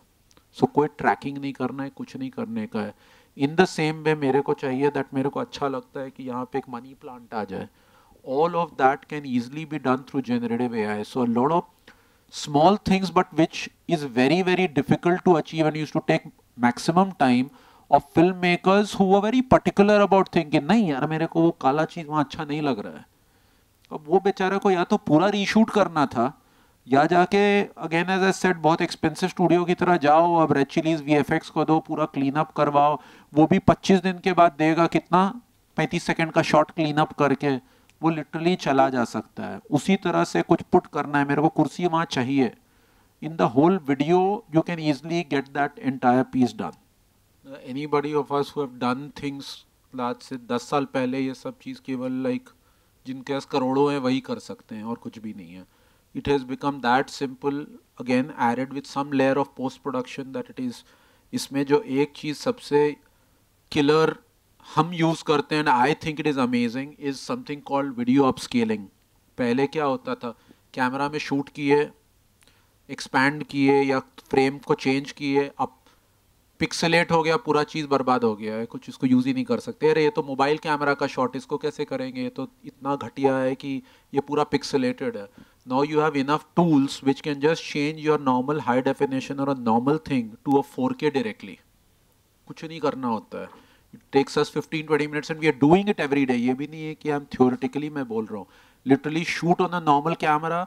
So कोई ट्रैकिंग नहीं करना है, कुछ नहीं करने का है. इन द सेम वे मेरे को चाहिए दैट मेरे को अच्छा लगता है कि यहाँ पे एक मनी प्लांट आ जाए. All of that can easily be done through generative AI. So a lot of small things, but which is very, very difficult to achieve and used to take maximum time of filmmakers who were very particular about thinking, नहीं यार मेरे को वो काला चीज़ वहाँ अच्छा नहीं लग रहा है. अब वो बेचारे को या तो पूरा रीशूट करना था, या जाके अगेन एज आई सेड बहुत एक्सपेंसिव स्टूडियो की तरह जाओ, अब रेड चिलीज वीएफएक्स को दो, पूरा क्लीन अप करवाओ, वो भी 25 दिन के बाद देगा कितना 35 सेकंड का शॉट क्लीन अप करके, वो लिटरली चला जा सकता है. उसी तरह से कुछ पुट करना है, मेरे को कुर्सी वहाँ चाहिए, in the whole video you can easily get that entire piece done. Anybody of us who have done things आज से 10 साल पहले ये सब चीज़ केवल लाइक जिनके पास करोड़ों हैं वही कर सकते हैं और कुछ भी नहीं है. It has become that simple, again added with some layer of post production that it is. इसमें जो एक चीज़ सबसे killer हम use करते हैं and I think it is amazing is something called video upscaling. पहले क्या होता था, कैमरा में शूट किए, एक्सपैंड किए या फ्रेम को चेंज किए, अब पिक्सलेट हो गया, पूरा चीज़ बर्बाद हो गया है, कुछ इसको यूज़ ही नहीं कर सकते. अरे ये तो मोबाइल कैमरा का शॉट, इसको कैसे करेंगे, ये तो इतना घटिया है कि ये पूरा पिक्सलेटेड है. Now you have enough tools which can just change your normal high definition or a normal thing to a 4K directly. कुछ नहीं करना होता है. It takes us 15-20 minutes and we are doing it every day. ये भी नहीं है कि हम theoretically मैं बोल रहा हूँ. Literally shoot on a normal camera,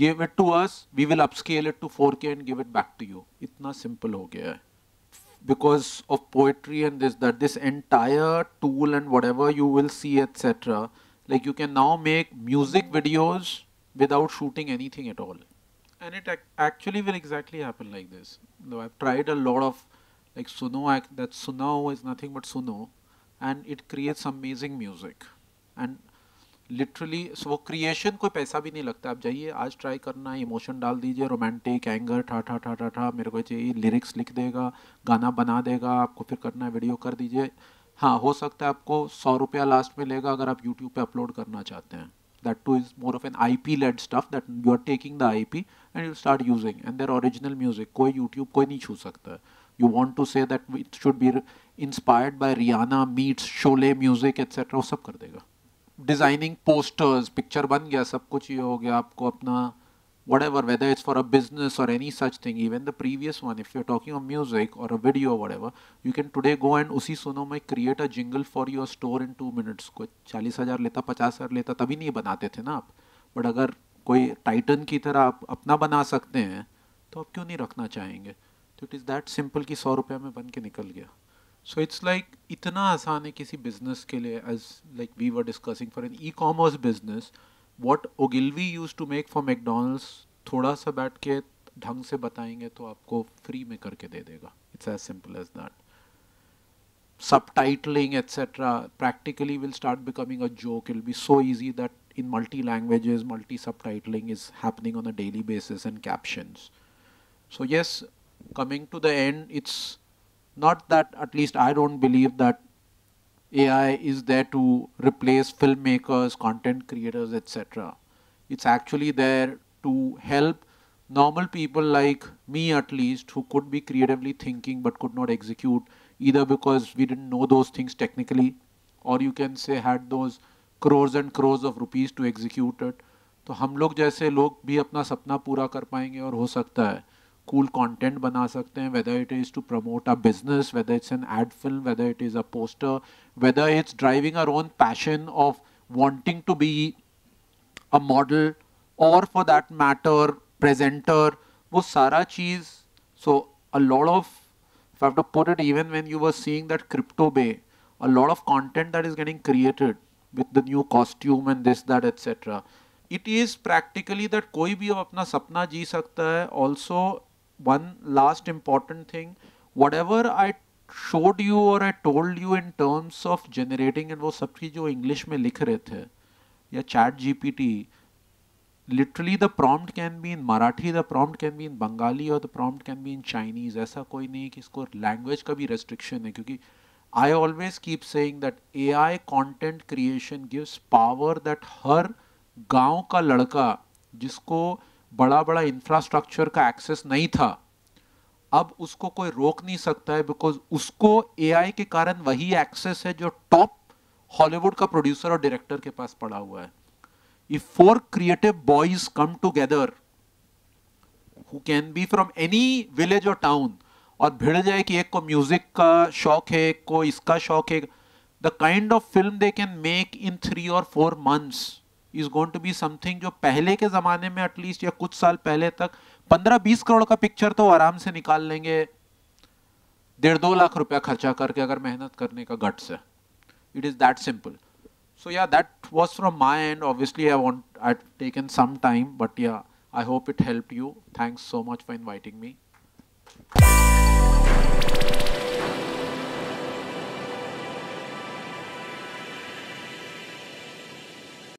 give it to us, we will upscale it to 4K and give it back to you. इतना simple हो गया है. Because of poetry and this entire tool and whatever you will see, etc. Like you can now make music videos without shooting anything at all. And it actually will exactly happen like this. Though I've tried a lot of like Suno, that Suno is nothing but Suno, and it creates amazing music. And literally, so वो creation कोई पैसा भी नहीं लगता. आप जाइए आज try करना, इमोशन डाल दीजिए, रोमांटिक, एंगर, ठा ठा ठा ठा ठा, मेरे को चाहिए, लिरिक्स लिख देगा, गाना बना देगा, आपको फिर करना है वीडियो कर दीजिए. हाँ हो सकता है आपको 100 रुपया लास्ट में लेगा अगर आप यूट्यूब पे अपलोड करना चाहते हैं. That too is more of an IP-led stuff that you are taking the IP and you start using and their original music. कोई YouTube कोई नहीं छू सकता है. You want to say that it should be inspired by Rihanna meets Sholay music etc. वो सब कर देगा. डिजाइनिंग पोस्टर्स, पिक्चर बन गया, सब कुछ ये हो गया, आपको अपना whatever, whether it's for a business or any such thing, even the previous one, if you're talking of music or a video or whatever, you can today go and उसी सुनो में create a jingle for your store in 2 minutes. कोई 40,000 लेता, 50,000 लेता, तभी नहीं बनाते थे ना आप. बट अगर कोई टाइटन की तरह आप अपना बना सकते हैं तो आप क्यों नहीं रखना चाहेंगे. तो इट इज़ दैट सिंपल कि 100 रुपये में बन के निकल गया. सो इट्स लाइक इतना आसान है किसी बिजनेस के लिए, as like we were discussing for an e commerce business. What Ogilvy used to make for McDonald's, थोड़ा सा बैठ के ढंग से बताएंगे तो आपको फ्री में करके दे देगा. It's as simple as that. Subtitling, etc. practically will start becoming a joke. It'll be so easy that in multi-languages, multi-subtitling is happening on a daily basis and captions. So yes, coming to the end, it's not that, at least I don't believe that AI is there to replace filmmakers, content creators, etc. It's actually there to help normal people like me, at least, who could be creatively thinking but could not execute, either because we didn't know those things technically, or you can say had those crores and crores of rupees to execute it. तो हम लोग जैसे लोग भी अपना सपना पूरा कर पाएंगे और हो सकता है cool content बना सकते हैं, whether it is to promote a business, whether it's an ad film, whether it is a poster, whether it's driving our own passion of wanting to be a model, or for that matter presenter, वो सारा चीज़. So a lot of, if I have to put it, even when you were seeing that crypto bay, a lot of content that is getting created with the new costume and this, that, etc. It is practically that कोई भी अपना सपना जी सकता है. Also, one last important thing, whatever I showed you or I told you in terms of generating, and वो सब चीज़ जो English में लिख रहे थे, या chat GPT, literally the prompt can be in Marathi, the prompt can be in Bengali, or the prompt can be in Chinese. ऐसा कोई नहीं कि इसको language का भी restriction है, क्योंकि I always keep saying that AI content creation gives power that हर गांव का लड़का जिसको बड़ा बड़ा इंफ्रास्ट्रक्चर का एक्सेस नहीं था, अब उसको कोई रोक नहीं सकता है, बिकॉज उसको एआई के कारण वही एक्सेस है जो टॉप हॉलीवुड का प्रोड्यूसर और डायरेक्टर के पास पड़ा हुआ है. If 4 creative boys come together who can be from any village और टाउन, और भिड़ जाए कि एक को म्यूजिक का शौक है, एक को इसका शौक है, the kind of film they can make in 3 or 4 months is going to be something जो पहले के ज़माने में एटलीस्ट या कुछ साल पहले तक 15-20 करोड़ का पिक्चर तो आराम से निकाल लेंगे 1.5-2 लाख रुपया खर्चा करके, अगर मेहनत करने का गट्स है. It is that simple. So yeah, that was from my end. Obviously, I'd taken some time, but yeah, I hope it helped you. Thanks so much for inviting me.